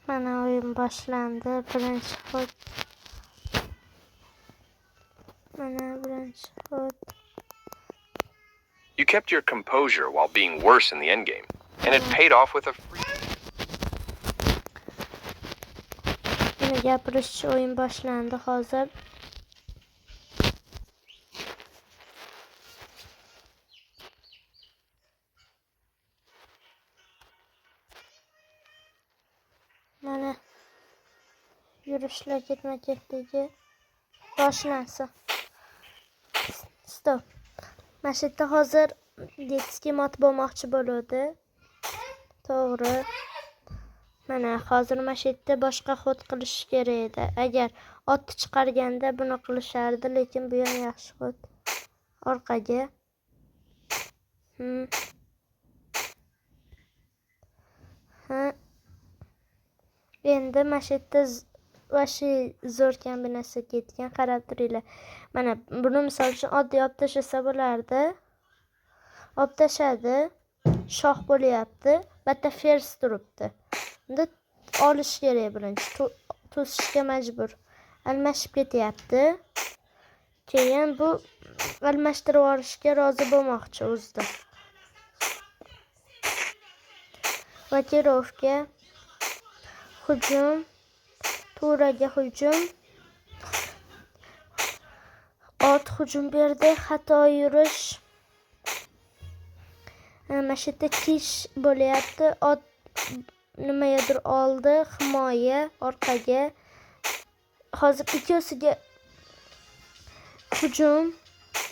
Mana o'yin boshlandi. Birinchi hut. Mana birinchi hut. You kept your composure while being worse in the endgame, and it paid off with a free... Yine gapirish o'yin boshlandi hozir. Mana yurishlar ketma-ketligi boshlansin. Stop. Mana shu yerda hozir detskiy mod bo'lmoqchi bo'ladi. To'g'ri. Mana hozir mana shu yerda boshqa hod qilish kerak edi. Agar otni chiqarganda buni qilishardi, lekin bu ham yaxshi hod. Orqaga. Endi mana shu yerda vashi zo'r kombinatsiya ketgan. Qarab turinglar. Mana buni misol uchun oddiy olib tashlasa bo'lardi. Olib tashadi. Shoh bo'lyapti. Bitta fers turibdi. Endi olish kerak birinchi. To'sishga majbur. Almashib ketyapti. Keyin bu almashtirib olishga rozi bo'lmoqchi o'zida. Vakirovka. Hujum. To'raga hujum. Ot hujum berdi. Xato yurish. Mana shu yerda kish bo'lyapti. Ot nimadir oldi. Himoya orqaga. Hozir ikkosiga hujum.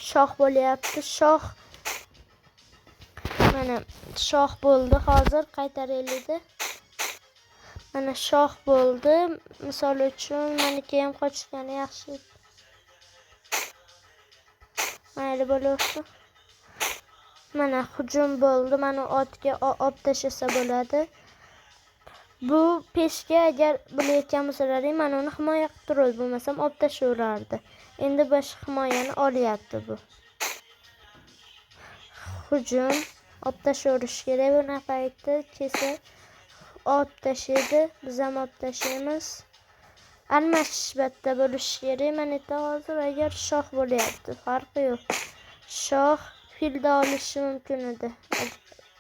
Shoh bo'lyapti. Shoh. Mana shoh bo'ldi. Hozir qaytaraylik. Mana shoh bo'ldi. Misol uchun meniki ham qochgani yaxshi. Mayli bo'laversin. Mana hujum bo'ldi. Mana otga olib tashlasa bo'ladi. Bu peshga agar bo'layotgan bo'lsalaring, mana uni himoya qilib turadi. Bo'lmasam olib tashlaverardi. Endi boshqa himoyani olyapti bu. Hujum olib tashlaverish kerak bu paytda. Kesa olib tashlaydi. Biz ham olib tashlaymiz. Almashish batta bo'lish kerak. Mana yerda hozir agar shoh bo'lyapti, farqi yo'q. Shoh filda olishi mumkin edi.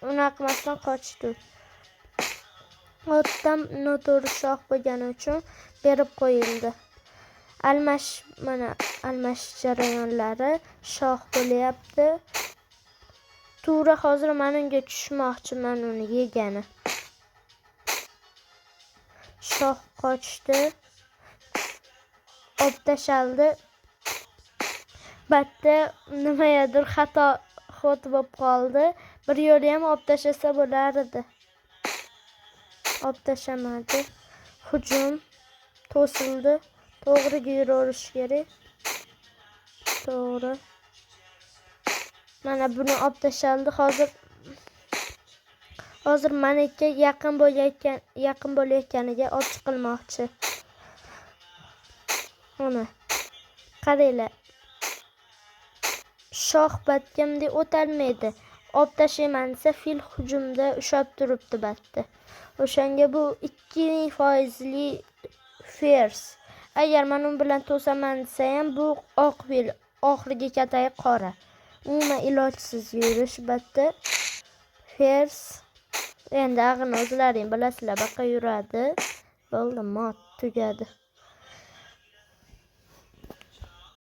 Unaqa qilmasdan qochdi. Otdan noto'g'ri shoh bo'lgani uchun berib qo'yildi. Almash jarayonlari shoh bo'lyapti. Tura hozir men unga tushmoqchi, men uni yegani. Shoh qochdi. Olib tashaldi. Batta nimadir xato hod bo'lib qoldi. Bir yo'li ham olib tashlasa bo'lardi. Olib tashamadi. Hujum to'sildi. To'g'riga yuraverish kerak. To'g'ri. Mana buni olib tashaldi. Hozir meniki yaqin bo'layotganiga ot chiqilmoqchi. Mana qaranglar. Shoh batgamdek o'talmaydi. Olib tashlayman desa fil hujumda ushlab turibdi batda. O'shanga bu 2% fers. Agar men uni bilan to'saman desa ham bu oq fil, oxirgi katay qora. Umuman ilojsiz yurish batda. Fers. Endi ag'ini o'zlaring bilasizlar, baqa yuradi. Bo'ldi, mod tugadi.